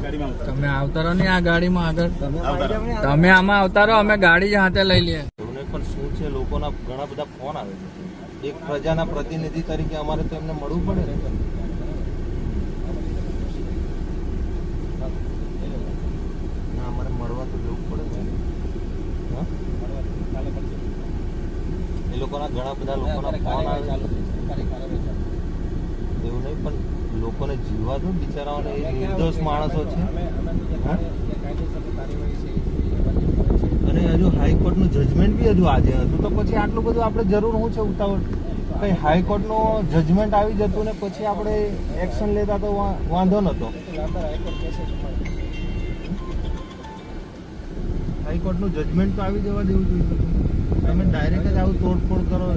તમે આવતારો નહીં આ ગાડીમાં આગળ, તમે આમાં આવતારો, અમે ગાડી હાથે લઈ લઈએ. પણ શું છે, લોકોના ઘણા બધા ફોન આવે છે. એક પ્રજાના પ્રતિનિધિ તરીકે અમારે તો એમને મળવું પડે ને. ના, અમારે મળવા તો જવું પડે ને. એ લોકોના ઘણા બધા લોકોના ફોન આવે. એવું નહીં, પણ લોકોને જીવવા દો બિચારાઓને. એ નિર્દોષ માણસો છે. અને હજુ હાઈકોર્ટનું જજમેન્ટ બી હજુ આજે હતું, તો પછી આટલું બધું આપણે જરૂર શું છે ઉતાવળ? કઈ હાઈકોર્ટનો જજમેન્ટ આવી જતું ને પછી આપણે એક્શન લેતા તો વાંધો નતો. હાઈકોર્ટનું જજમેન્ટ તો આવી જવા દેવું જોઈએ. તમે ડાયરેક્ટ જ આવું તોડફોડ કરો.